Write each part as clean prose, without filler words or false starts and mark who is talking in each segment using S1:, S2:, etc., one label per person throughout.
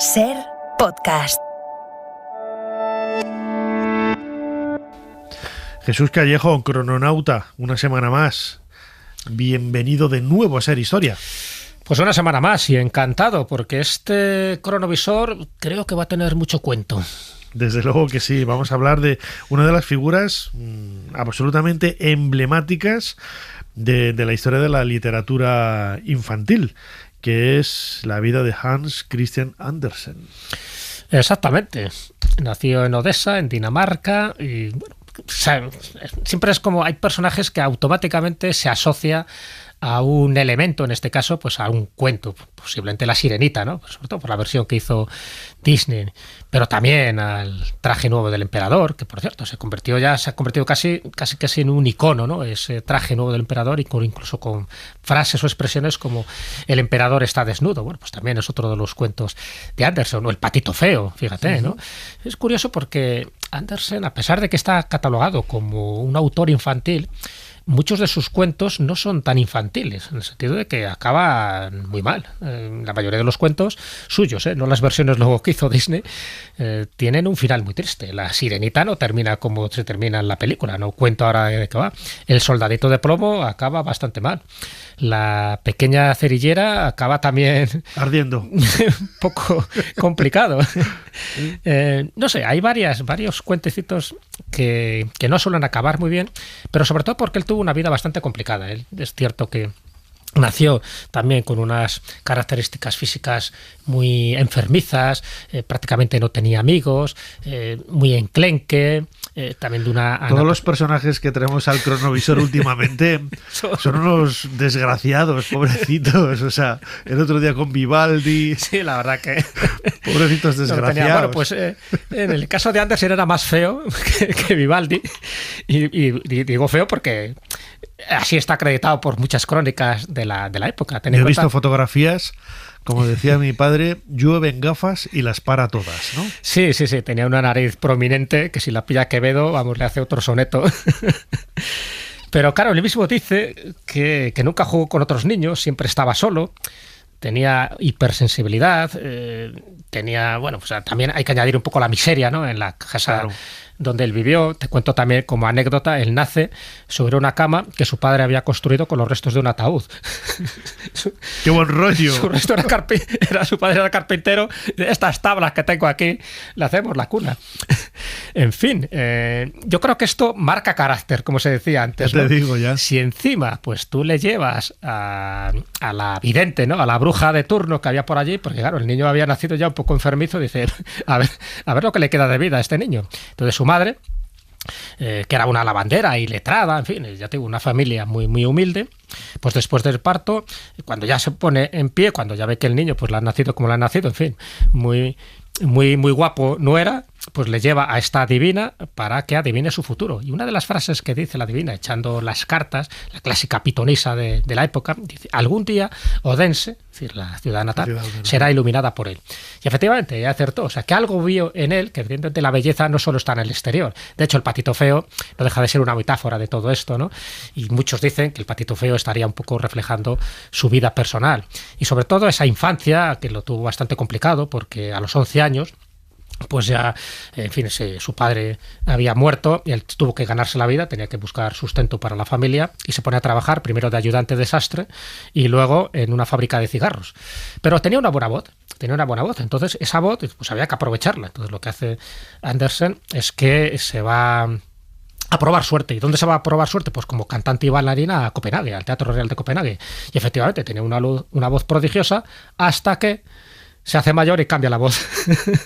S1: Ser podcast.
S2: Jesús Callejo, crononauta, una semana más. Bienvenido de nuevo a Ser Historia.
S3: Pues una semana más y encantado, porque este cronovisor creo que va a tener mucho cuento.
S2: Desde luego que sí, vamos a hablar de una de las figuras absolutamente emblemáticas de la historia de la literatura infantil, que es la vida de Hans Christian Andersen.
S3: Exactamente. Nació en Odessa, en Dinamarca, y bueno, siempre es como hay personajes que automáticamente se asocia a un elemento, en este caso, pues a un cuento, posiblemente La Sirenita, ¿no? Sobre todo por la versión que hizo Disney, pero también al traje nuevo del emperador, que por cierto se ha convertido casi en un icono, ¿no? Ese traje nuevo del emperador, y incluso con frases o expresiones como el emperador está desnudo. Bueno, pues también es otro de los cuentos de Andersen, o El patito feo, fíjate, ¿no? Es curioso porque Andersen, a pesar de que está catalogado como un autor infantil, muchos de sus cuentos no son tan infantiles, en el sentido de que acaban muy mal. La mayoría de los cuentos suyos, no las versiones luego que hizo Disney, tienen un final muy triste. La Sirenita no termina como se termina en la película, no cuento ahora de qué va. El soldadito de plomo acaba bastante mal. La pequeña cerillera acaba también
S2: ardiendo.
S3: Un poco complicado. No sé, hay varios cuentecitos que no suelen acabar muy bien, pero sobre todo porque él tuvo una vida bastante complicada. Él, es cierto que nació también con unas características físicas muy enfermizas, prácticamente no tenía amigos, muy enclenque, también de una...
S2: Todos los personajes que tenemos al cronovisor últimamente son unos desgraciados, pobrecitos. O sea, el otro día con Vivaldi...
S3: Sí, la verdad que...
S2: Pobrecitos desgraciados.
S3: Bueno, pues en el caso de Andersen era más feo que Vivaldi. Y digo feo porque así está acreditado por muchas crónicas de la época.
S2: Yo he visto fotografías, como decía mi padre, llueven gafas y las para todas, ¿no?
S3: Sí, tenía una nariz prominente que si la pilla Quevedo, vamos, le hace otro soneto. Pero claro, él mismo dice que nunca jugó con otros niños, siempre estaba solo, tenía hipersensibilidad, tenía, bueno, pues también hay que añadir un poco la miseria, ¿no? En la casa... Claro. Donde él vivió. Te cuento también como anécdota, él nace sobre una cama que su padre había construido con los restos de un ataúd.
S2: ¡Qué buen rollo!
S3: Su padre era carpintero. Estas tablas que tengo aquí, le hacemos la cuna. En fin, yo creo que esto marca carácter, como se decía antes, ¿no?
S2: Te digo ya.
S3: Si encima pues tú le llevas a la vidente, ¿no? A la bruja de turno que había por allí, porque claro, el niño había nacido ya un poco enfermizo, dice, a ver lo que le queda de vida a este niño. Entonces su madre, que era una lavandera y letrada, en fin, ya tengo una familia muy, muy humilde, pues después del parto, cuando ya se pone en pie, cuando ya ve que el niño pues le ha nacido como le ha nacido, en fin, muy, muy, muy guapo no era, pues le lleva a esta adivina para que adivine su futuro. Y una de las frases que dice la adivina, echando las cartas, la clásica pitonisa de la época, dice, algún día Odense, es decir, la ciudad natal, será iluminada por él. Y efectivamente, ella acertó. O sea, que algo vio en él, que evidentemente la belleza no solo está en el exterior. De hecho, el patito feo no deja de ser una metáfora de todo esto, ¿no? Y muchos dicen que el patito feo estaría un poco reflejando su vida personal. Y sobre todo esa infancia, que lo tuvo bastante complicado, porque a los 11 años, pues ya, en fin, su padre había muerto y él tuvo que ganarse la vida, tenía que buscar sustento para la familia y se pone a trabajar primero de ayudante de sastre y luego en una fábrica de cigarros. Pero tenía una buena voz, entonces esa voz pues había que aprovecharla. Entonces lo que hace Andersen es que se va a probar suerte. ¿Y dónde se va a probar suerte? Pues como cantante y bailarina a Copenhague, al Teatro Real de Copenhague. Y efectivamente tenía una voz prodigiosa hasta que se hace mayor y cambia la voz.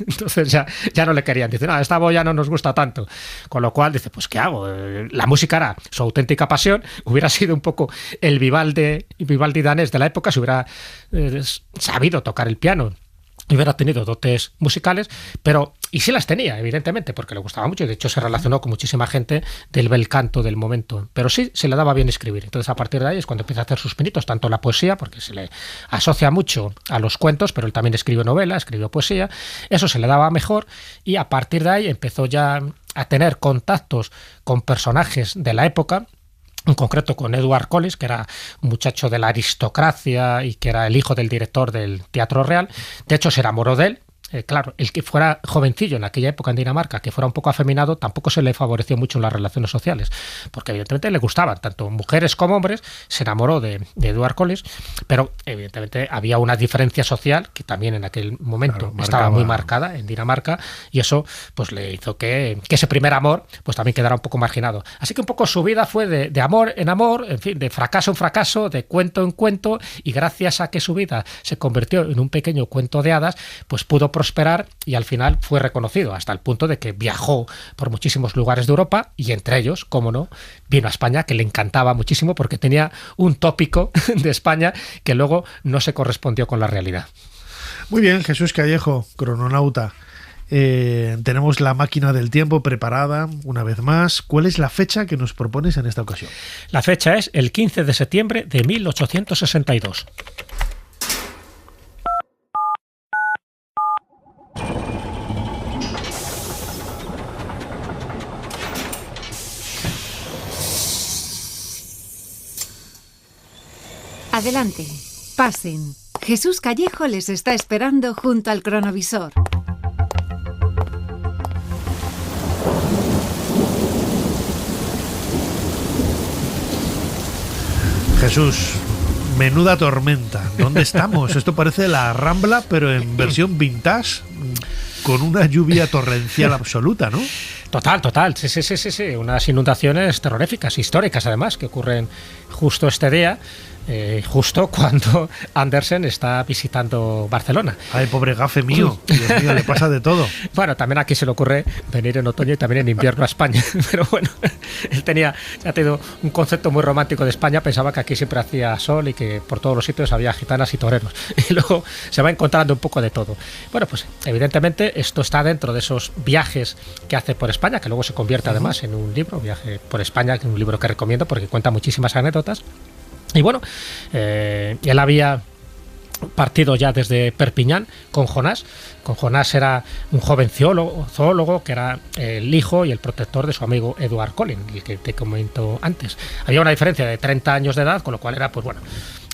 S3: Entonces ya no le querían. Dice, no, esta voz ya no nos gusta tanto. Con lo cual dice, pues ¿qué hago? La música era su auténtica pasión. Hubiera sido un poco el Vivaldi danés de la época si hubiera sabido tocar el piano y hubiera tenido dotes musicales, y sí las tenía, evidentemente, porque le gustaba mucho, y de hecho se relacionó con muchísima gente del bel canto del momento, pero sí se le daba bien escribir. Entonces a partir de ahí es cuando empieza a hacer sus pinitos, tanto la poesía, porque se le asocia mucho a los cuentos, pero él también escribió novela, escribió poesía, eso se le daba mejor, y a partir de ahí empezó ya a tener contactos con personajes de la época, en concreto con Edward Collins, que era un muchacho de la aristocracia y que era el hijo del director del Teatro Real. De hecho, se enamoró de él claro, el que fuera jovencillo en aquella época en Dinamarca, que fuera un poco afeminado, tampoco se le favoreció mucho en las relaciones sociales, porque evidentemente le gustaban tanto mujeres como hombres, se enamoró de Edward Collins, pero evidentemente había una diferencia social que también en aquel momento estaba muy marcada en Dinamarca, y eso pues le hizo que ese primer amor pues también quedara un poco marginado. Así que un poco su vida fue de amor en amor, en fin, de fracaso en fracaso, de cuento en cuento, y gracias a que su vida se convirtió en un pequeño cuento de hadas, pues pudo prosperar y al final fue reconocido hasta el punto de que viajó por muchísimos lugares de Europa y entre ellos, cómo no, vino a España, que le encantaba muchísimo porque tenía un tópico de España que luego no se correspondió con la realidad.
S2: Muy bien, Jesús Callejo, crononauta. Tenemos la máquina del tiempo preparada una vez más. ¿Cuál es la fecha que nos propones en esta ocasión?
S3: La fecha es el 15 de septiembre de 1862.
S1: Adelante, pasen. Jesús Callejo les está esperando junto al cronovisor.
S2: Jesús, menuda tormenta. ¿Dónde estamos? Esto parece la Rambla, pero en versión vintage, con una lluvia torrencial absoluta, ¿no?
S3: Total. Sí. Unas inundaciones terroríficas, históricas además, que ocurren justo este día. Justo cuando Andersen está visitando Barcelona.
S2: Ay, pobre gafe mío, Dios mío, le pasa de todo.
S3: Bueno, también aquí se le ocurre venir en otoño y también en invierno a España, pero bueno, él ha tenido un concepto muy romántico de España, pensaba que aquí siempre hacía sol y que por todos los sitios había gitanas y toreros, y luego se va encontrando un poco de todo. Bueno, pues evidentemente esto está dentro de esos viajes que hace por España, que luego se convierte además en un libro, Viaje por España, que es un libro que recomiendo porque cuenta muchísimas anécdotas. Y bueno, él había partido ya desde Perpiñán con Jonás. Con Jonás era un joven zoólogo que era el hijo y el protector de su amigo Edward Collins, el que te comento antes. Había una diferencia de 30 años de edad, con lo cual era, pues bueno,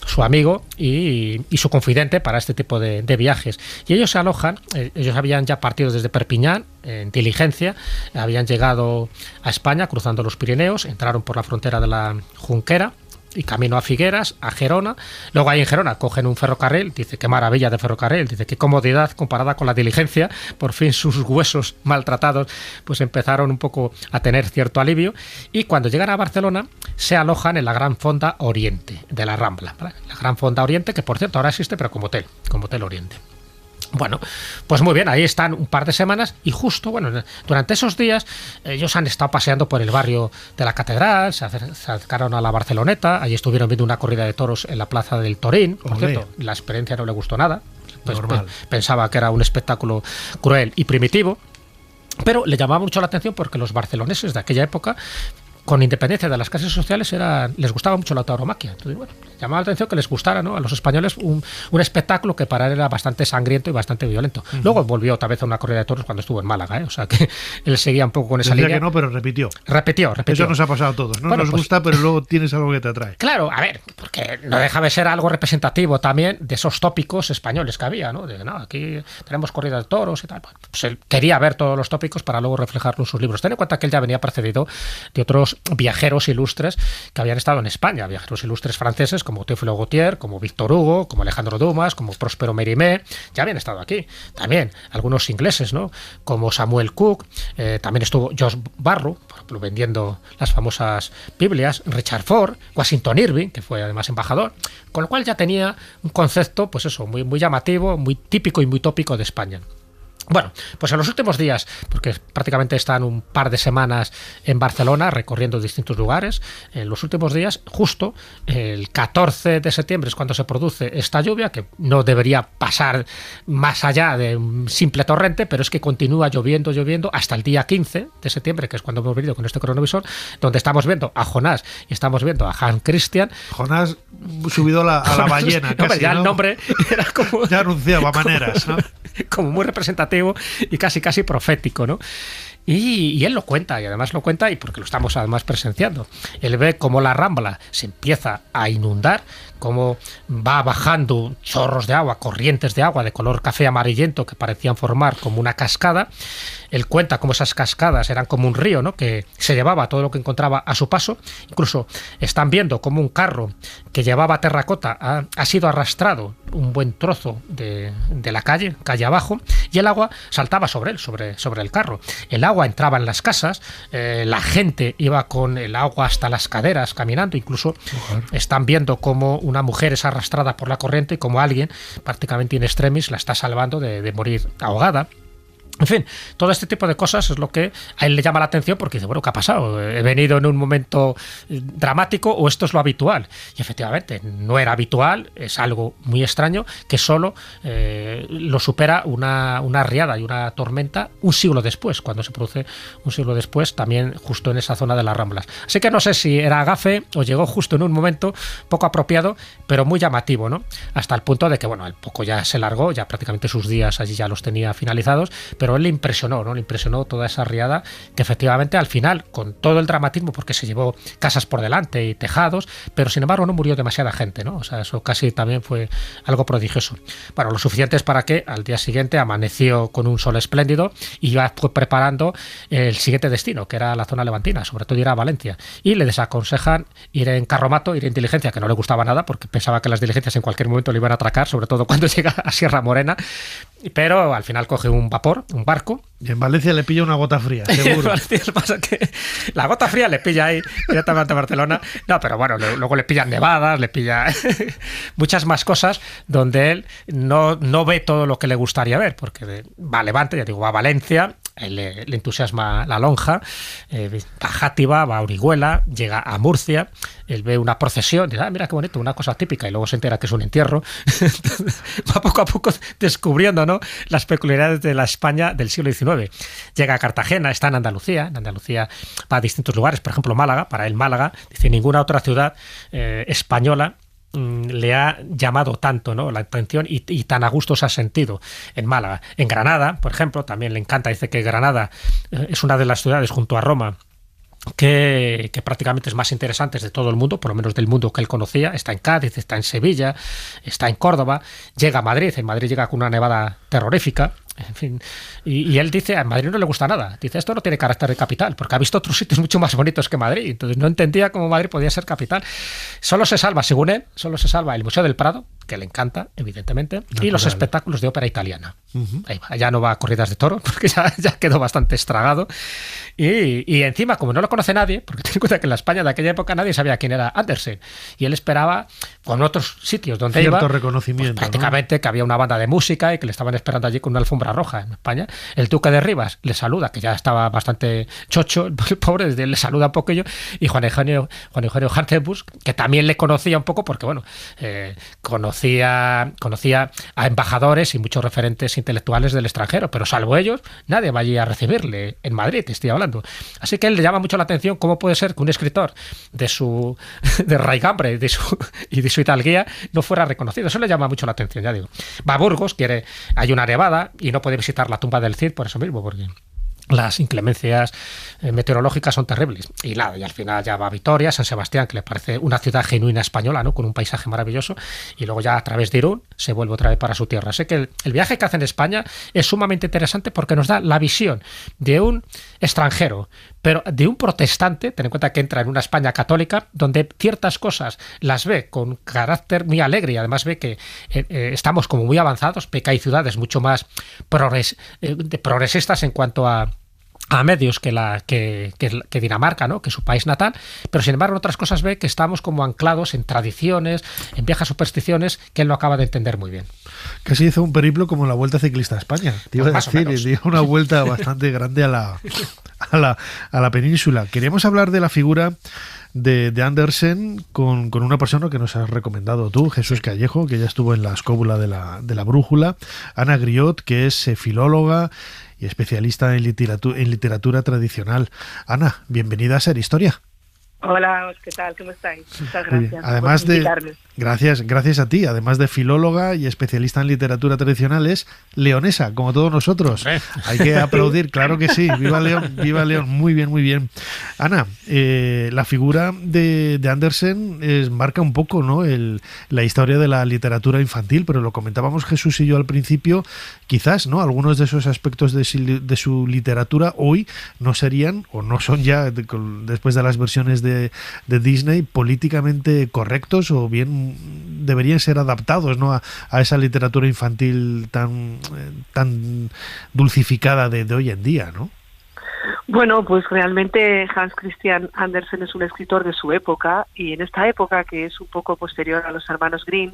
S3: su amigo y su confidente para este tipo de viajes. Y ellos se alojan, ellos habían ya partido desde Perpiñán en diligencia, habían llegado a España cruzando los Pirineos, entraron por la frontera de la Junquera y camino a Figueras, a Gerona. Luego ahí en Gerona cogen un ferrocarril, dice qué maravilla de ferrocarril, dice qué comodidad comparada con la diligencia, por fin sus huesos maltratados pues empezaron un poco a tener cierto alivio, y cuando llegan a Barcelona se alojan en la Gran Fonda Oriente de la Rambla, ¿vale? La Gran Fonda Oriente, que por cierto ahora existe pero como hotel Oriente. Bueno, pues muy bien, ahí están un par de semanas y justo, bueno, durante esos días ellos han estado paseando por el barrio de la Catedral, se acercaron a la Barceloneta, allí estuvieron viendo una corrida de toros en la Plaza del Torín, por cierto, la experiencia no le gustó nada, pues pensaba que era un espectáculo cruel y primitivo, pero le llamaba mucho la atención porque los barceloneses de aquella época, con independencia de las clases sociales, les gustaba mucho la tauromaquia. Entonces, bueno, llamaba la atención que les gustara, ¿no?, a los españoles un espectáculo que para él era bastante sangriento y bastante violento. Luego volvió otra vez a una corrida de toros cuando estuvo en Málaga, ¿eh? O sea que él seguía un poco con esa línea.
S2: Que no, pero repitió.
S3: Repitió.
S2: Eso nos ha pasado a todos, ¿no? Bueno, nos gusta, pero luego tienes algo que te atrae.
S3: Claro, a ver, porque no deja de ser algo representativo también de esos tópicos españoles que había, ¿no? De, no, aquí tenemos corrida de toros y tal. Pues él quería ver todos los tópicos para luego reflejarlo en sus libros. Ten en cuenta que él ya venía precedido de otros viajeros ilustres que habían estado en España, viajeros ilustres franceses como Teófilo Gautier, como Víctor Hugo, como Alejandro Dumas, como Próspero Mérimée, ya habían estado aquí. También algunos ingleses, ¿no?, como Samuel Cook, también estuvo George Barrow, por ejemplo, vendiendo las famosas Biblias, Richard Ford, Washington Irving, que fue además embajador, con lo cual ya tenía un concepto, pues eso, muy, muy llamativo, muy típico y muy tópico de España. Bueno, pues en los últimos días, porque prácticamente están un par de semanas en Barcelona recorriendo distintos lugares, en los últimos días, justo el 14 de septiembre es cuando se produce esta lluvia, que no debería pasar más allá de un simple torrente, pero es que continúa lloviendo hasta el día 15 de septiembre, que es cuando hemos venido con este cronovisor, donde estamos viendo a Jonás y estamos viendo a Hans Christian.
S2: Jonás subido a la ballena, casi,
S3: ya, ¿no? El nombre era como...
S2: ya anunciaba maneras, ¿no?
S3: Como muy representativo y casi profético, ¿no? Y él lo cuenta, y además lo cuenta, y porque lo estamos además presenciando. Él ve cómo la Rambla se empieza a inundar, cómo va bajando chorros de agua, corrientes de agua de color café amarillento que parecían formar como una cascada. Él cuenta cómo esas cascadas eran como un río, ¿no?, que se llevaba todo lo que encontraba a su paso. Incluso están viendo cómo un carro que llevaba terracota ha sido arrastrado un buen trozo de la calle abajo, y el agua saltaba sobre él, sobre el carro. El agua entraba en las casas, la gente iba con el agua hasta las caderas caminando. Incluso están viendo cómo una mujer es arrastrada por la corriente y como alguien prácticamente in extremis la está salvando de morir ahogada. En fin, todo este tipo de cosas es lo que a él le llama la atención, porque dice, bueno, ¿qué ha pasado? ¿He venido en un momento dramático o esto es lo habitual? Y efectivamente, no era habitual, es algo muy extraño que solo lo supera una riada y una tormenta un siglo después, cuando se produce un siglo después, también justo en esa zona de las Ramblas. Así que no sé si era gafe o llegó justo en un momento poco apropiado, pero muy llamativo, ¿no? Hasta el punto de que, bueno, el poco ya se largó, ya prácticamente sus días allí ya los tenía finalizados, pero él le impresionó, ¿no? Le impresionó toda esa riada, que efectivamente al final, con todo el dramatismo, porque se llevó casas por delante y tejados, pero sin embargo no murió demasiada gente, ¿no? O sea, eso casi también fue algo prodigioso. Bueno, lo suficiente es para que al día siguiente amaneció con un sol espléndido y ya fue preparando el siguiente destino, que era la zona levantina, sobre todo ir a Valencia. Y le desaconsejan ir en carromato, ir en diligencia, que no le gustaba nada, porque pensaba que las diligencias en cualquier momento le iban a atracar, sobre todo cuando llega a Sierra Morena, pero al final coge un vapor, un barco.
S2: Y en Valencia le pilla una gota fría, seguro.
S3: Pasa que la gota fría le pilla ahí directamente a Barcelona. No, pero bueno, luego le pillan nevadas, le pilla muchas más cosas donde él no ve todo lo que le gustaría ver, porque va a Levante, ya digo, va a Valencia, le entusiasma la lonja, va a Játiva, va a Orihuela, llega a Murcia, él ve una procesión, dice, mira qué bonito, una cosa típica, y luego se entera que es un entierro. Va poco a poco descubriendo, ¿no?, las peculiaridades de la España del siglo XIX. Llega a Cartagena, está en Andalucía va a distintos lugares, por ejemplo Málaga. Para él Málaga, dice, ninguna otra ciudad española le ha llamado tanto, ¿no?, la atención y tan a gusto se ha sentido en Málaga. En Granada, por ejemplo, también le encanta, dice que Granada es una de las ciudades junto a Roma que prácticamente es más interesantes de todo el mundo, por lo menos del mundo que él conocía. Está en Cádiz, está en Sevilla, está en Córdoba, llega a Madrid. En Madrid llega con una nevada terrorífica. En fin, y él dice, a Madrid no le gusta nada. Dice, esto no tiene carácter de capital, porque ha visto otros sitios mucho más bonitos que Madrid. Entonces no entendía cómo Madrid podía ser capital. Solo se salva, según él, el Museo del Prado, que le encanta, evidentemente, natural, y los espectáculos de ópera italiana. Ahí va, ya no va a corridas de toros, porque ya quedó bastante estragado. Y encima, como no lo conoce nadie, porque ten en cuenta que en la España de aquella época nadie sabía quién era Andersen, y él esperaba, con otros sitios donde
S2: cierto
S3: iba,
S2: reconocimiento,
S3: pues, prácticamente, ¿no?, que había una banda de música y que le estaban esperando allí con una alfombra roja en España. El duque de Rivas le saluda, que ya estaba bastante chocho, el pobre, le saluda un poquillo, y Juan Eugenio Hartzenbusch, que también le conocía un poco, porque bueno, conocía a embajadores y muchos referentes intelectuales del extranjero, pero salvo ellos, nadie va allí a recibirle en Madrid, estoy hablando. Así que él le llama mucho la atención cómo puede ser que un escritor de raigambre y de su hidalguía no fuera reconocido. Eso le llama mucho la atención, ya digo. Va a Burgos, hay una nevada y no puede visitar la tumba del Cid por eso mismo, porque las inclemencias meteorológicas son terribles. Y al final ya va a Vitoria, San Sebastián, que le parece una ciudad genuina española, ¿no?, con un paisaje maravilloso, y luego ya a través de Irún se vuelve otra vez para su tierra. Así que el viaje que hace en España es sumamente interesante porque nos da la visión de un extranjero, pero de un protestante. Ten en cuenta que entra en una España católica donde ciertas cosas las ve con carácter muy alegre, y además ve que estamos como muy avanzados, ve que hay ciudades mucho más progresistas en cuanto a medios que Dinamarca, ¿no?, que su país natal, pero sin embargo en otras cosas ve que estamos como anclados en tradiciones, en viejas supersticiones que él no acaba de entender muy bien.
S2: Casi hizo un periplo como la Vuelta Ciclista a España, te iba a decir, dio una vuelta bastante grande a la península. Queríamos hablar de la figura de Andersen con una persona que nos has recomendado tú, Jesús Callejo, que ya estuvo en la escóbula de la brújula, Ana Griot, que es filóloga y especialista en literatura tradicional. Ana, bienvenida a Ser Historia.
S4: Hola, ¿qué tal? ¿Cómo estáis? Muchas
S2: Muy bien.
S4: gracias
S2: Además
S4: por invitarme.
S2: gracias a ti, además de filóloga y especialista en literatura tradicional, es leonesa, como todos nosotros. Hay que aplaudir, claro que sí. Viva León, viva León. Muy bien, muy bien. Ana, la figura de Andersen marca un poco, ¿no?, la historia de la literatura infantil, pero lo comentábamos Jesús y yo al principio, quizás, ¿no?, algunos de esos aspectos de su literatura hoy no serían, o no son ya, después de las versiones de Disney, políticamente correctos, o bien deberían ser adaptados, ¿no?, a esa literatura infantil tan dulcificada de hoy en día, ¿no?
S4: Bueno, pues realmente Hans Christian Andersen es un escritor de su época, y en esta época, que es un poco posterior a los hermanos Grimm,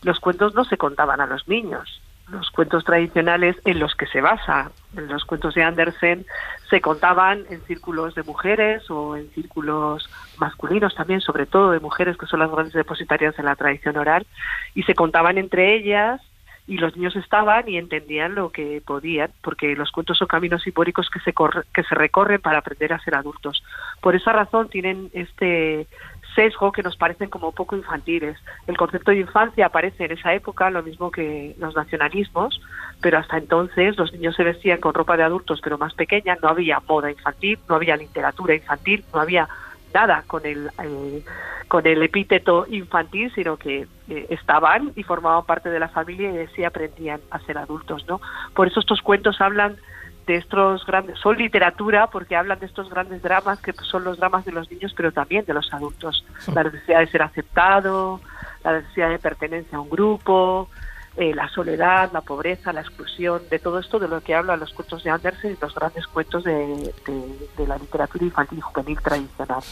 S4: los cuentos no se contaban a los niños. Los cuentos tradicionales en los que se basa, en los cuentos de Andersen, se contaban en círculos de mujeres o en círculos masculinos también, sobre todo de mujeres, que son las grandes depositarias de la tradición oral, y se contaban entre ellas, y los niños estaban y entendían lo que podían, porque los cuentos son caminos simbólicos que se recorren para aprender a ser adultos. Por esa razón tienen este sesgo que nos parecen como poco infantiles. El concepto de infancia aparece en esa época, lo mismo que los nacionalismos, pero hasta entonces los niños se vestían con ropa de adultos, pero más pequeña. No había moda infantil, no había literatura infantil, no había nada con el epíteto infantil, sino que estaban y formaban parte de la familia, y así aprendían a ser adultos, ¿no? Por eso estos cuentos hablan de estos grandes, son literatura porque hablan de estos grandes dramas que son los dramas de los niños, pero también de los adultos. La necesidad de ser aceptado, la necesidad de pertenencia a un grupo, la soledad, la pobreza, la exclusión, de todo esto de lo que hablan los cuentos de Andersen y los grandes cuentos de la literatura infantil y juvenil tradicional.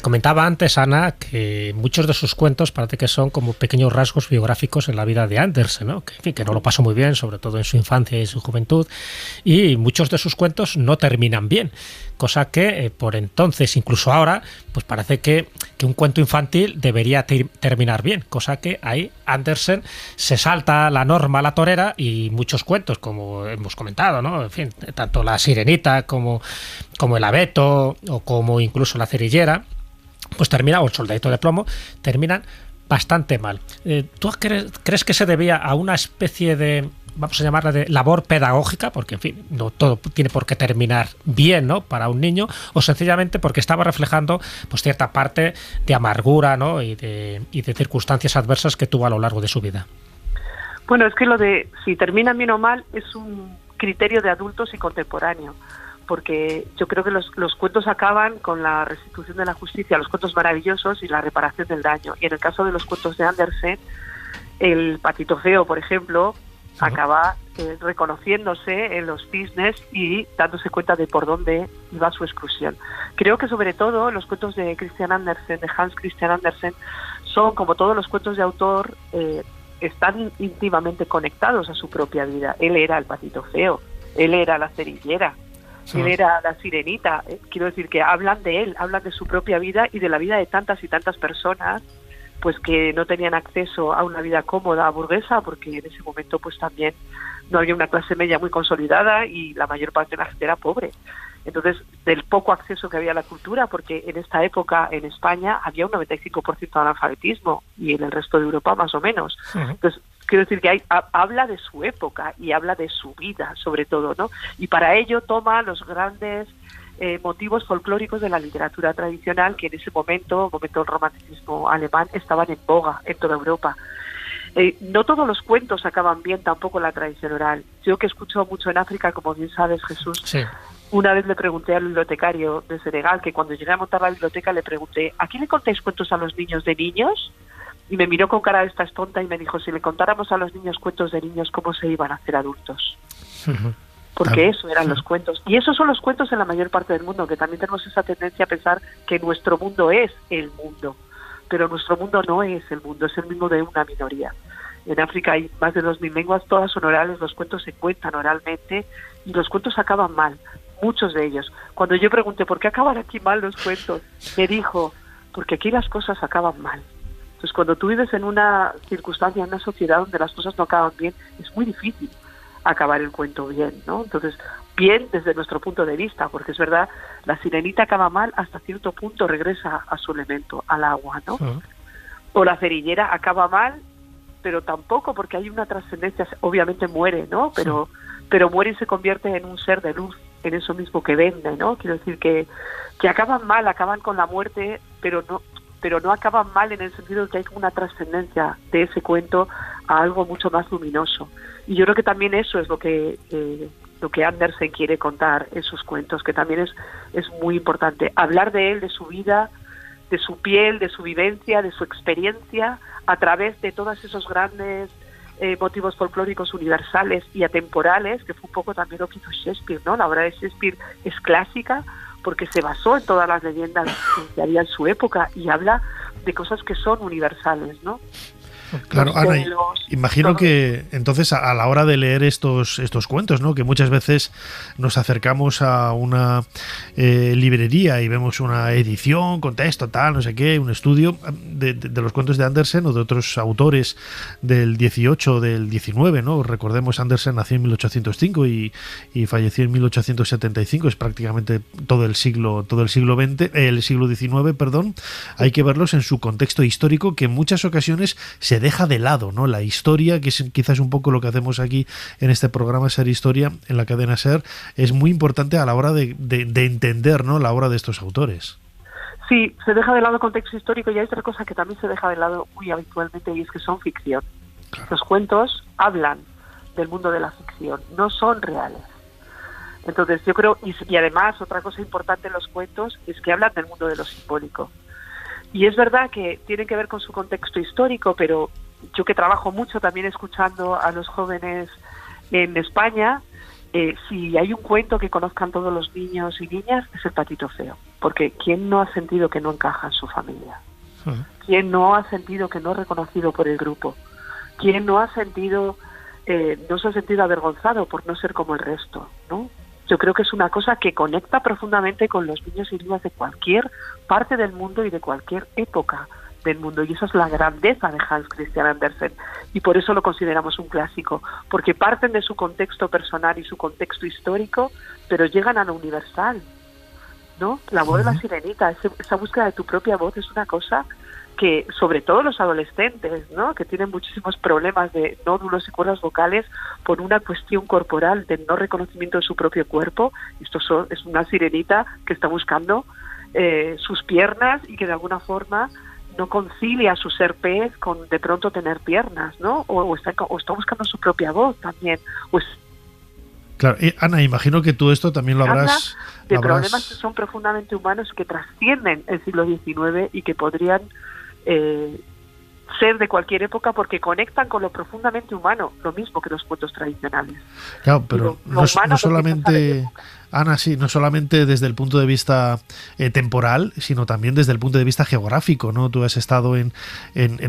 S3: Comentaba antes, Ana, que muchos de sus cuentos parece que son como pequeños rasgos biográficos en la vida de Andersen, ¿no? Que, en fin, que no lo pasó muy bien, sobre todo en su infancia y su juventud, y muchos de sus cuentos no terminan bien, cosa que por entonces, incluso ahora, pues parece que un cuento infantil debería terminar bien, cosa que ahí Andersen se salta la norma a la torera, y muchos cuentos, como hemos comentado, ¿no? En fin, tanto La Sirenita como El Abeto, o como incluso La Cerillera, pues termina, o El Soldadito de Plomo, terminan bastante mal. ¿Tú crees que se debía a una especie de, vamos a llamarla, de labor pedagógica, porque en fin, no todo tiene por qué terminar bien, ¿no?, para un niño, o sencillamente porque estaba reflejando pues cierta parte de amargura, ¿no?, y de circunstancias adversas que tuvo a lo largo de su vida?
S4: Bueno, es que lo de si termina bien o mal es un criterio de adultos y contemporáneo, porque yo creo que los cuentos acaban con la restitución de la justicia, los cuentos maravillosos, y la reparación del daño. Y en el caso de los cuentos de Andersen, el Patito Feo, por ejemplo, acaba reconociéndose en los cisnes y dándose cuenta de por dónde iba su exclusión. Creo que sobre todo los cuentos de Christian Andersen, de Hans Christian Andersen, son, como todos los cuentos de autor, están íntimamente conectados a su propia vida. Él era el Patito Feo, él era la cerillera, él era la sirenita. Quiero decir que hablan de él, hablan de su propia vida y de la vida de tantas y tantas personas pues que no tenían acceso a una vida cómoda, burguesa, porque en ese momento pues también no había una clase media muy consolidada y la mayor parte de la gente era pobre. Entonces, del poco acceso que había a la cultura, porque en esta época en España había un 95% de analfabetismo y en el resto de Europa más o menos. Entonces, quiero decir que habla de su época y habla de su vida, sobre todo, ¿no? Y para ello toma los grandes motivos folclóricos de la literatura tradicional que en ese momento del romanticismo alemán, estaban en boga en toda Europa. No todos los cuentos acaban bien tampoco en la tradición oral. Yo, que escucho mucho en África, como bien sabes, Jesús, sí. Una vez le pregunté al bibliotecario de Senegal, que cuando llegué a montar la biblioteca le pregunté: ¿a quién le contáis cuentos a los niños de niños? Y me miró con cara de "estás tonta", y me dijo: si le contáramos a los niños cuentos de niños, ¿cómo se iban a hacer adultos? Porque eso eran los cuentos. Y esos son los cuentos en la mayor parte del mundo, que también tenemos esa tendencia a pensar que nuestro mundo es el mundo. Pero nuestro mundo no es el mundo, es el mundo de una minoría. En África hay más de 2.000 lenguas, todas son orales, los cuentos se cuentan oralmente y los cuentos acaban mal, muchos de ellos. Cuando yo pregunté ¿por qué acaban aquí mal los cuentos?, me dijo: porque aquí las cosas acaban mal. Entonces, cuando tú vives en una circunstancia, en una sociedad donde las cosas no acaban bien, es muy difícil acabar el cuento bien, ¿no? Entonces, bien desde nuestro punto de vista, porque es verdad, la sirenita acaba mal, hasta cierto punto regresa a su elemento, al agua, ¿no? O la cerillera acaba mal, pero tampoco, porque hay una trascendencia, obviamente muere, ¿no? Pero muere y se convierte en un ser de luz, en eso mismo que vende, ¿no? Quiero decir que acaban mal, acaban con la muerte, pero no acaban mal en el sentido de que hay una trascendencia de ese cuento a algo mucho más luminoso. Y yo creo que también eso es lo que Andersen quiere contar en sus cuentos, que también es muy importante. Hablar de él, de su vida, de su piel, de su vivencia, de su experiencia, a través de todos esos grandes motivos folclóricos universales y atemporales, que fue un poco también lo que hizo Shakespeare, ¿no? La obra de Shakespeare es clásica porque se basó en todas las leyendas que había en su época y habla de cosas que son universales, ¿no?
S2: Claro, Ana, imagino que entonces a la hora de leer estos cuentos, ¿no? Que muchas veces nos acercamos a una librería y vemos una edición con texto, tal, no sé qué, un estudio de los cuentos de Andersen o de otros autores del 18 o del 19, ¿no? Recordemos, Andersen nació en 1805 y falleció en 1875, es prácticamente todo el siglo XX, el siglo XIX, perdón. Hay que verlos en su contexto histórico, que en muchas ocasiones se deja de lado, ¿no? La historia, que es quizás un poco lo que hacemos aquí en este programa Ser Historia, en la cadena Ser, es muy importante a la hora de entender, ¿no?, la obra de estos autores.
S4: Sí, se deja de lado el contexto histórico, y hay otra cosa que también se deja de lado muy habitualmente, y es que son ficción. Claro. Los cuentos hablan del mundo de la ficción, no son reales. Entonces yo creo, y además otra cosa importante en los cuentos es que hablan del mundo de lo simbólico. Y es verdad que tienen que ver con su contexto histórico, pero yo que trabajo mucho también escuchando a los jóvenes en España, si hay un cuento que conozcan todos los niños y niñas, es El Patito Feo. Porque ¿quién no ha sentido que no encaja en su familia? ¿Quién no ha sentido que no es reconocido por el grupo? ¿Quién no se ha sentido avergonzado por no ser como el resto, ¿no? Yo creo que es una cosa que conecta profundamente con los niños y niñas de cualquier parte del mundo y de cualquier época del mundo. Y esa es la grandeza de Hans Christian Andersen. Y por eso lo consideramos un clásico. Porque parten de su contexto personal y su contexto histórico, pero llegan a lo universal, ¿no? La voz de la sirenita, esa búsqueda de tu propia voz es una cosa que, sobre todo los adolescentes, ¿no?, que tienen muchísimos problemas de nódulos y cuerdas vocales por una cuestión corporal de no reconocimiento de su propio cuerpo. Es una sirenita que está buscando sus piernas y que de alguna forma no concilia su ser pez con de pronto tener piernas, ¿no? O está buscando su propia voz también.
S2: Claro, Ana, imagino que tú esto también lo habrás...
S4: de problemas que son profundamente humanos, que trascienden el siglo XIX y que podrían ser de cualquier época, porque conectan con lo profundamente humano, lo mismo que los cuentos tradicionales.
S2: Claro, pero no solamente... Ana, sí, no solamente desde el punto de vista temporal, sino también desde el punto de vista geográfico, ¿no? Tú has estado en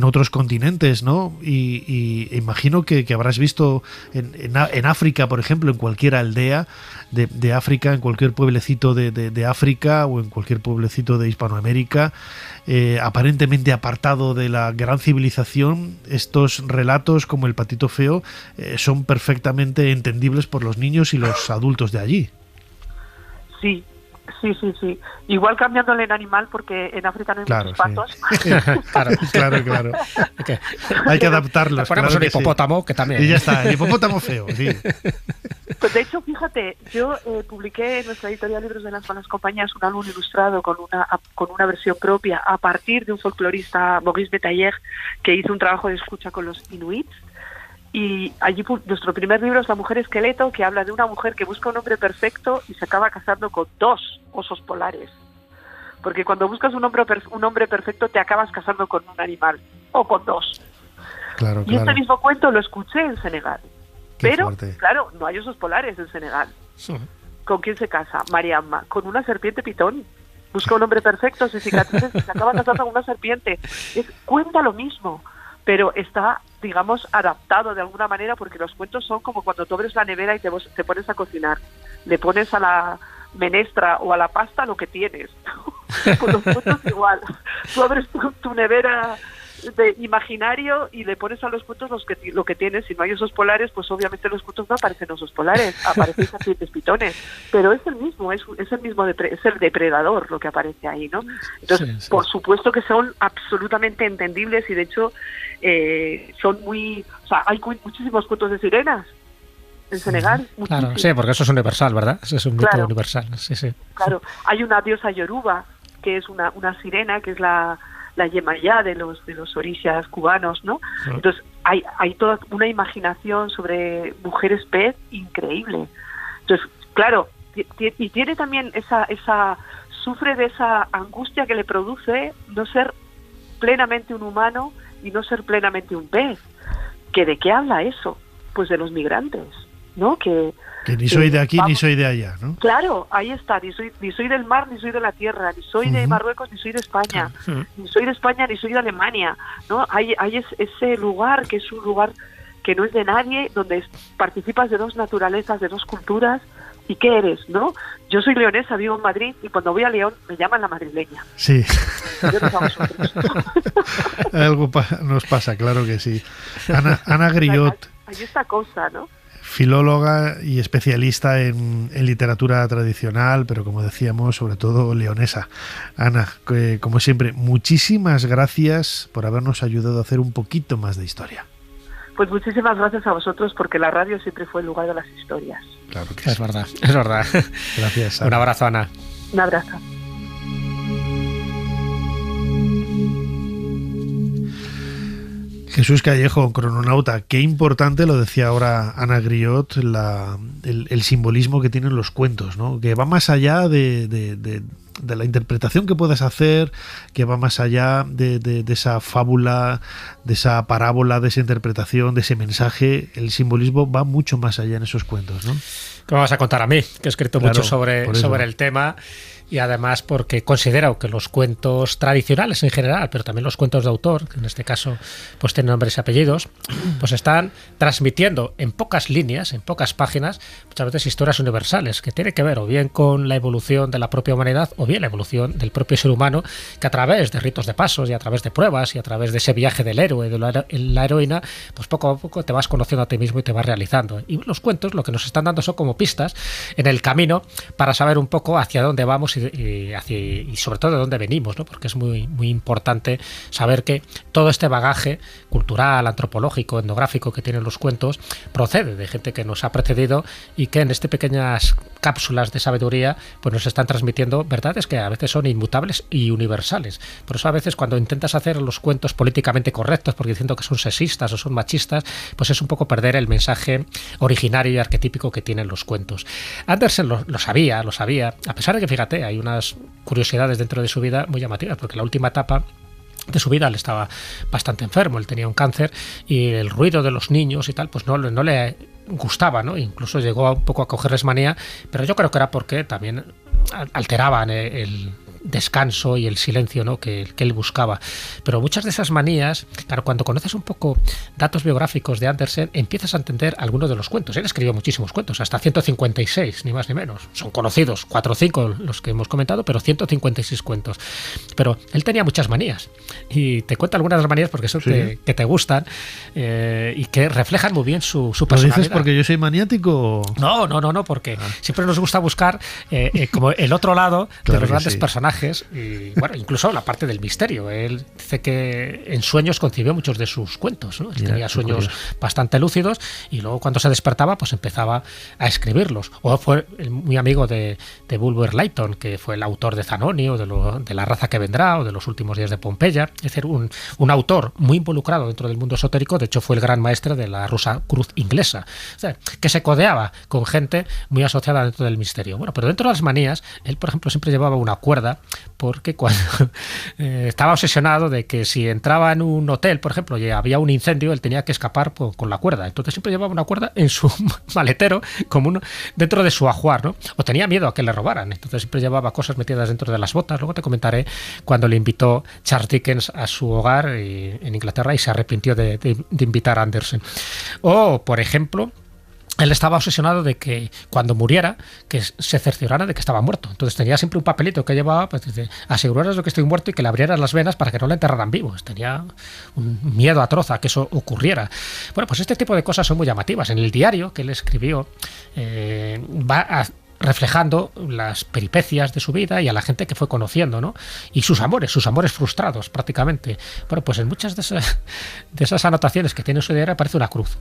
S2: otros continentes, ¿no? Y imagino que habrás visto en África, por ejemplo, en cualquier aldea de África, en cualquier pueblecito de África o en cualquier pueblecito de Hispanoamérica, aparentemente apartado de la gran civilización, estos relatos como El Patito Feo son perfectamente entendibles por los niños y los adultos de allí.
S4: Sí. Igual cambiándole en animal, porque en África no hay muchos patos.
S2: Sí. claro. Hay que adaptarlos.
S3: Ponemos un hipopótamo, que también.
S2: Y ya está, el hipopótamo feo, sí.
S4: Pues de hecho, fíjate, yo publiqué en nuestra editorial Libros de las Buenas Compañías un álbum ilustrado con una versión propia a partir de un folclorista, Maurice Betailler, que hizo un trabajo de escucha con los inuits. Y allí nuestro primer libro es La mujer esqueleto, que habla de una mujer que busca un hombre perfecto y se acaba casando con 2 osos polares. Porque cuando buscas un hombre perfecto te acabas casando con un animal, o con 2.
S2: Claro.
S4: Este mismo cuento lo escuché en Senegal.
S2: Qué fuerte.
S4: Claro, no hay osos polares en Senegal. Sí. ¿Con quién se casa? Mariamma, con una serpiente pitón. Busca un hombre perfecto, sin cicatrices, y se acaba casando con una serpiente. Cuenta lo mismo, pero está, digamos, adaptado de alguna manera, porque los cuentos son como cuando tú abres la nevera y te pones a cocinar. Le pones a la menestra o a la pasta lo que tienes. Pues los cuentos igual. Tú abres tu nevera de imaginario y le pones a los cuentos lo que tienes. Si no hay osos polares, pues obviamente los cuentos no aparecen osos polares, aparecen serpientes pitones, pero es el mismo, es el depredador lo que aparece ahí, ¿no? Entonces, sí. Por supuesto que son absolutamente entendibles y de hecho son muy... O sea, hay muchísimos cuentos de sirenas en Senegal.
S3: Claro, sí, porque eso es universal, ¿verdad? Eso es un mito universal, sí.
S4: Claro, hay una diosa yoruba, que es una sirena, que es la Yemayá de los orishas cubanos, ¿no? Sí. Entonces, hay toda una imaginación sobre mujeres pez increíble. Entonces, claro, y tiene también sufre de esa angustia que le produce no ser plenamente un humano y no ser plenamente un pez. ¿Que de qué habla eso? Pues de los migrantes, ¿no? Que
S2: ni soy de aquí, ni soy de allá, ¿no?
S4: Claro, ahí está, ni soy del mar, ni soy de la tierra, ni soy de Marruecos, ni soy de España, ni soy de España, ni soy de Alemania, ¿no? Hay ese lugar que es un lugar que no es de nadie, donde participas de dos naturalezas, de dos culturas. ¿Y qué eres, no? Yo soy leonesa, vivo en Madrid, y cuando voy a León me llaman la madrileña.
S2: Sí.
S4: Yo no sé a vosotros.
S2: Algo nos pasa, claro que sí. Ana Griot.
S4: Hay esta cosa, ¿no?
S2: Filóloga y especialista en literatura tradicional, pero como decíamos, sobre todo leonesa. Ana, como siempre, muchísimas gracias por habernos ayudado a hacer un poquito más de historia.
S4: Pues muchísimas gracias a vosotros, porque la radio siempre fue el lugar de las historias.
S2: Claro que
S3: es verdad, es verdad.
S2: Gracias, Ana.
S3: Un abrazo, Ana.
S4: Un abrazo.
S2: Jesús Callejo, crononauta, qué importante, lo decía ahora Ana Griot, el simbolismo que tienen los cuentos, ¿no? Que va más allá de la interpretación que puedas hacer, que va más allá de esa fábula, de esa parábola, de esa interpretación, de ese mensaje. El simbolismo va mucho más allá en esos cuentos, ¿no?
S3: ¿Qué me vas a contar a mí? Que he escrito mucho sobre el tema. Y además porque considero que los cuentos tradicionales en general, pero también los cuentos de autor, que en este caso pues tienen nombres y apellidos, pues están transmitiendo en pocas líneas, en pocas páginas, muchas veces historias universales que tienen que ver o bien con la evolución de la propia humanidad o bien la evolución del propio ser humano, que a través de ritos de pasos y a través de pruebas y a través de ese viaje del héroe, de la heroína, pues poco a poco te vas conociendo a ti mismo y te vas realizando. Y los cuentos lo que nos están dando son como pistas en el camino para saber un poco hacia dónde vamos y sobre todo de dónde venimos, ¿no? Porque es muy, muy importante saber que todo este bagaje cultural, antropológico, etnográfico que tienen los cuentos procede de gente que nos ha precedido y que en estas pequeñas cápsulas de sabiduría pues nos están transmitiendo verdades que a veces son inmutables y universales. Por eso a veces cuando intentas hacer los cuentos políticamente correctos porque diciendo que son sexistas o son machistas, pues es un poco perder el mensaje originario y arquetípico que tienen los cuentos. Andersen lo sabía, a pesar de que, fíjate, hay unas curiosidades dentro de su vida muy llamativas, porque la última etapa de su vida él estaba bastante enfermo, él tenía un cáncer y el ruido de los niños y tal, pues no le gustaba, ¿no? Incluso llegó un poco a cogerles manía, pero yo creo que era porque también alteraban el descanso y el silencio, ¿no? que él buscaba. Pero muchas de esas manías, claro, cuando conoces un poco datos biográficos de Andersen, empiezas a entender algunos de los cuentos. Él escribió muchísimos cuentos, hasta 156, ni más ni menos. Son conocidos, 4 o 5 los que hemos comentado, pero 156 cuentos. Pero él tenía muchas manías. Y te cuento algunas de las manías porque son que te gustan y que reflejan muy bien su personalidad.
S2: ¿Lo dices porque yo soy maniático?
S3: No, porque siempre nos gusta buscar como el otro lado de los grandes personajes. Y bueno, incluso la parte del misterio. Él dice que en sueños concibió muchos de sus cuentos, ¿no? Él tenía sueños bastante lúcidos y luego cuando se despertaba pues empezaba a escribirlos. O fue muy amigo de Bulwer Lytton, que fue el autor de Zanoni o de La raza que vendrá o de Los últimos días de Pompeya. Es decir, un autor muy involucrado dentro del mundo esotérico. De hecho fue el gran maestre de la Rosa Cruz inglesa, o sea, que se codeaba con gente muy asociada dentro del misterio. Bueno, pero dentro de las manías, él por ejemplo siempre llevaba una cuerda porque cuando estaba obsesionado de que si entraba en un hotel, por ejemplo, y había un incendio, él tenía que escapar con la cuerda. Entonces siempre llevaba una cuerda en su maletero, como dentro de su ajuar, ¿no? O tenía miedo a que le robaran. Entonces siempre llevaba cosas metidas dentro de las botas. Luego te comentaré cuando le invitó Charles Dickens a su hogar en Inglaterra y se arrepintió de invitar a Andersen. O, por ejemplo, él estaba obsesionado de que cuando muriera, que se cerciorara de que estaba muerto. Entonces tenía siempre un papelito que llevaba, pues dice, aseguraros de que estoy muerto y que le abrieran las venas para que no le enterraran vivo. Tenía un miedo atroz a que eso ocurriera. Bueno, pues este tipo de cosas son muy llamativas. En el diario que él escribió reflejando las peripecias de su vida y a la gente que fue conociendo, ¿no? Y sus amores frustrados prácticamente. Bueno, pues en muchas de esas anotaciones que tiene en su diario aparece una cruz.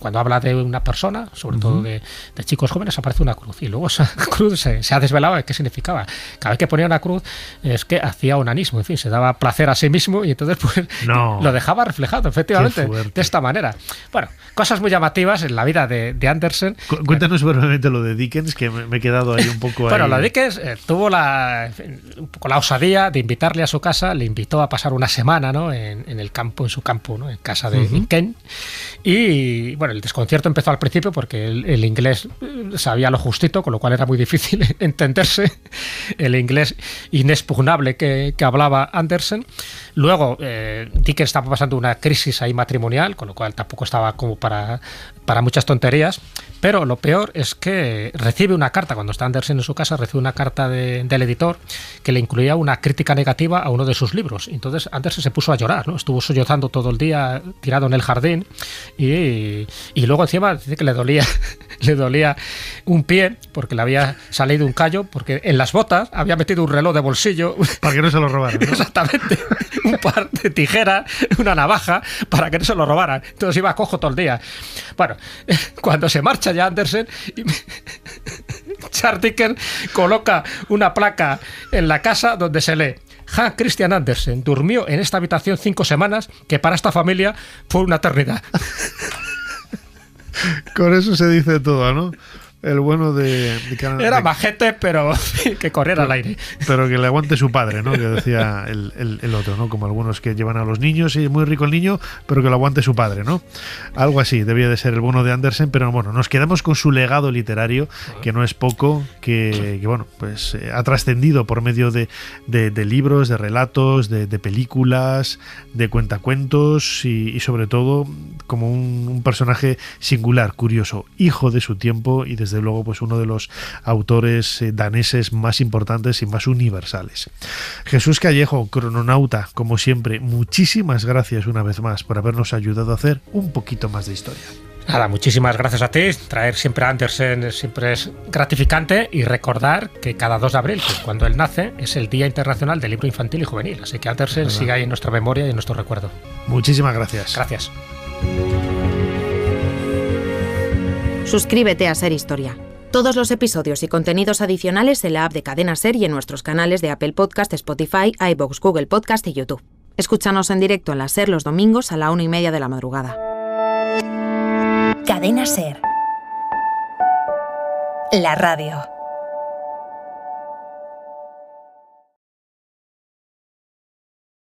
S3: Cuando habla de una persona, sobre todo de chicos jóvenes, aparece una cruz. Y luego esa cruz se ha desvelado de qué significaba. Cada vez que ponía una cruz es que hacía onanismo, en fin, se daba placer a sí mismo y entonces pues lo dejaba reflejado, efectivamente, de esta manera. Bueno, cosas muy llamativas en la vida de Andersen.
S2: Cuéntanos brevemente lo de Dickens, que me he quedado ahí un poco...
S3: Bueno,
S2: ahí.
S3: lo de Dickens tuvo un poco la osadía de invitarle a su casa, le invitó a pasar una semana, ¿no? en el campo, en su campo, ¿no? En casa de Kent. Y bueno, el desconcierto empezó al principio porque el inglés sabía lo justito, con lo cual era muy difícil entenderse el inglés inexpugnable que hablaba Andersen. Luego, Dickens estaba pasando una crisis ahí matrimonial, con lo cual tampoco estaba como para muchas tonterías. Pero lo peor es que recibe una carta, cuando está Andersen en su casa, recibe una carta del editor que le incluía una crítica negativa a uno de sus libros. Entonces Andersen se puso a llorar, ¿no? Estuvo sollozando todo el día tirado en el jardín y luego encima dice que le dolía un pie porque le había salido un callo, porque en las botas había metido un reloj de bolsillo.
S2: Para que no se lo robaran, ¿no?
S3: Exactamente. Un par de tijeras, una navaja, para que no se lo robaran. Entonces iba cojo todo el día. Bueno, cuando se marcha ya Andersen, Charles Dickens coloca una placa en la casa donde se lee: Hans Christian Andersen durmió en esta habitación 5 semanas, que para esta familia fue una eternidad.
S2: Con eso se dice todo, ¿no? El bueno de
S3: Era majete, pero que corriera al aire.
S2: Pero que le aguante su padre, ¿no? Que decía el otro, ¿no? Como algunos que llevan a los niños y muy rico el niño, pero que lo aguante su padre, ¿no? Algo así debía de ser el bueno de Andersen, pero bueno, nos quedamos con su legado literario, que no es poco, que bueno, pues ha trascendido por medio de libros, de relatos, de películas, de cuentacuentos y sobre todo como un personaje singular, curioso, hijo de su tiempo y desde luego pues uno de los autores daneses más importantes y más universales. Jesús Callejo, crononauta, como siempre, muchísimas gracias una vez más por habernos ayudado a hacer un poquito más de historia.
S3: Nada, muchísimas gracias a ti. Traer siempre a Andersen siempre es gratificante, y recordar que cada 2 de abril, que es cuando él nace, es el Día Internacional del Libro Infantil y Juvenil. Así que Andersen siga ahí en nuestra memoria y en nuestro recuerdo.
S2: Muchísimas gracias.
S3: Gracias.
S5: Suscríbete a Ser Historia. Todos los episodios y contenidos adicionales en la app de Cadena Ser y en nuestros canales de Apple Podcast, Spotify, iVoox, Google Podcast y YouTube. Escúchanos en directo en la Ser los domingos a la 1:30 de la madrugada.
S6: Cadena Ser. La radio.